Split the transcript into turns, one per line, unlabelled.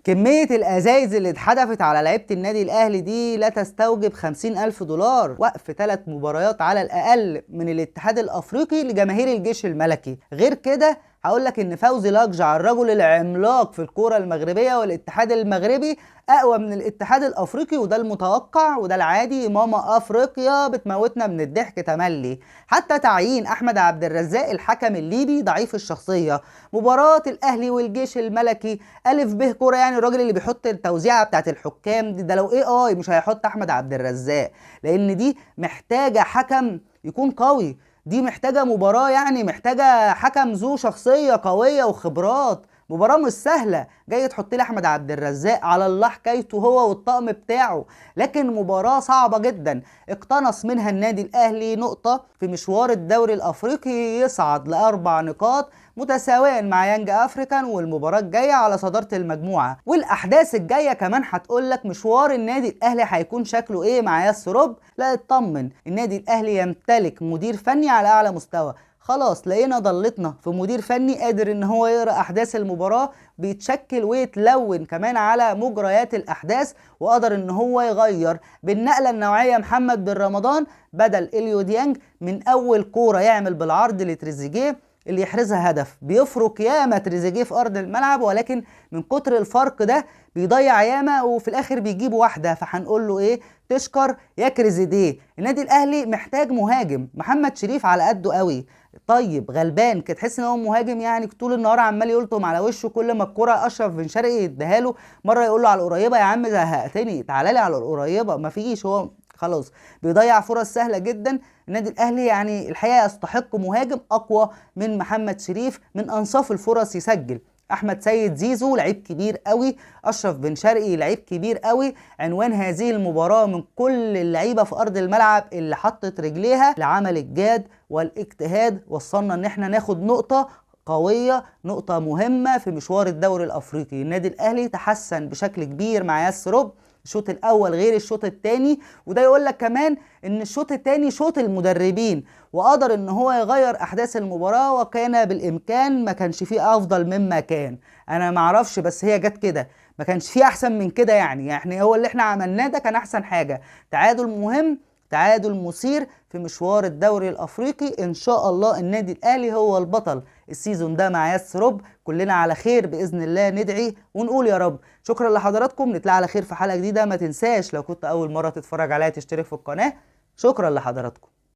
كمية الأزايز اللي اتحدفت على لعيبة النادي الأهلي دي لا تستوجب 50,000 دولار وقف 3 مباريات على الأقل من الاتحاد الأفريقي لجماهير الجيش الملكي. غير كده هقولك إن فوزي لقجع الرجل العملاق في الكرة المغربية والاتحاد المغربي أقوى من الاتحاد الأفريقي، وده المتوقع وده العادي. ماما أفريقيا بتموتنا من الضحك تملي. حتى تعيين أحمد عبد الرزاق الحكم الليبي ضعيف الشخصية. مباراة الأهلي والجيش الملكي ألف به كرة، يعني الراجل اللي بيحط التوزيعة بتاعت الحكام دي، ده لو AI مش هيحط أحمد عبد الرزاق، لأن دي محتاجة حكم يكون قوي. دي محتاجة مباراة، يعني محتاجة حكم ذو شخصية قوية وخبرات. مباراة مش سهلة، جاي تحط لي احمد عبد الرزاق على الله حكايته هو والطقم بتاعه، لكن مباراة صعبة جدا. اقتنص منها النادي الاهلي نقطة في مشوار الدوري الافريقي، يصعد ل4 نقاط متساويا مع يانج افريكان، والمباراة الجاية على صدارة المجموعة. والاحداث الجاية كمان هتقول لك مشوار النادي الاهلي هيكون شكله ايه مع ياس روب. لا اطمن، النادي الاهلي يمتلك مدير فني على اعلى مستوى. خلاص لقينا ضلتنا في مدير فني قادر ان هو يقرا احداث المباراه، بيتشكل ويتلون كمان على مجريات الاحداث، وقدر ان هو يغير بالنقله النوعيه محمد بن رمضان بدل اليو ديانج. من اول كوره يعمل بالعرض لتريزيجيه اللي يحرزها هدف، بيفرق ياما تريزيجيه في ارض الملعب، ولكن من كتر الفرق ده بيضيع ياما وفي الاخر بيجيب واحده. فهنقول له ايه؟ تشكر يا كريزيديه. النادي الاهلي محتاج مهاجم. محمد شريف على قده قوي، طيب غلبان كده، تحس ان هو مهاجم يعني طول النهار عمال يلطم على وشه، كل ما الكرة اشرف بن شرقي يديها له مره يقول له على القريبه يا عم زهقتني تعالى لي على القريبه، مفيش، هو خلاص بيضيع فرص سهله جدا. النادي الاهلي يعني الحقيقه يستحق مهاجم اقوى من محمد شريف، من انصاف الفرص يسجل. احمد سيد زيزو لعيب كبير قوي، اشرف بن شرقي لعيب كبير قوي. عنوان هذه المباراه من كل اللعيبه في ارض الملعب اللي حطت رجليها لعمل الجاد والاجتهاد، وصلنا ان احنا ناخد نقطه قويه، نقطه مهمه في مشوار الدوري الافريقي. النادي الاهلي تحسن بشكل كبير مع ياس روب، الشوط الاول غير الشوط الثاني، وده يقول لك كمان ان الشوط الثاني شوط المدربين، وقدر ان هو يغير احداث المباراه، وكان بالامكان ما كانش فيه افضل مما كان. انا ما اعرفش بس هي جت كده، ما كانش فيه احسن من كده، يعني هو اللي احنا عملناه ده كان احسن حاجه. تعادل مهم، تعادل مثير في مشوار الدوري الافريقي. ان شاء الله النادي الاهلي هو البطل السيزون ده مع ياس روب. كلنا على خير باذن الله، ندعي ونقول يا رب. شكرا لحضراتكم، نتلاقى على خير في حلقه جديده. ما تنساش لو كنت اول مره تتفرج عليا تشترك في القناه. شكرا لحضراتكم.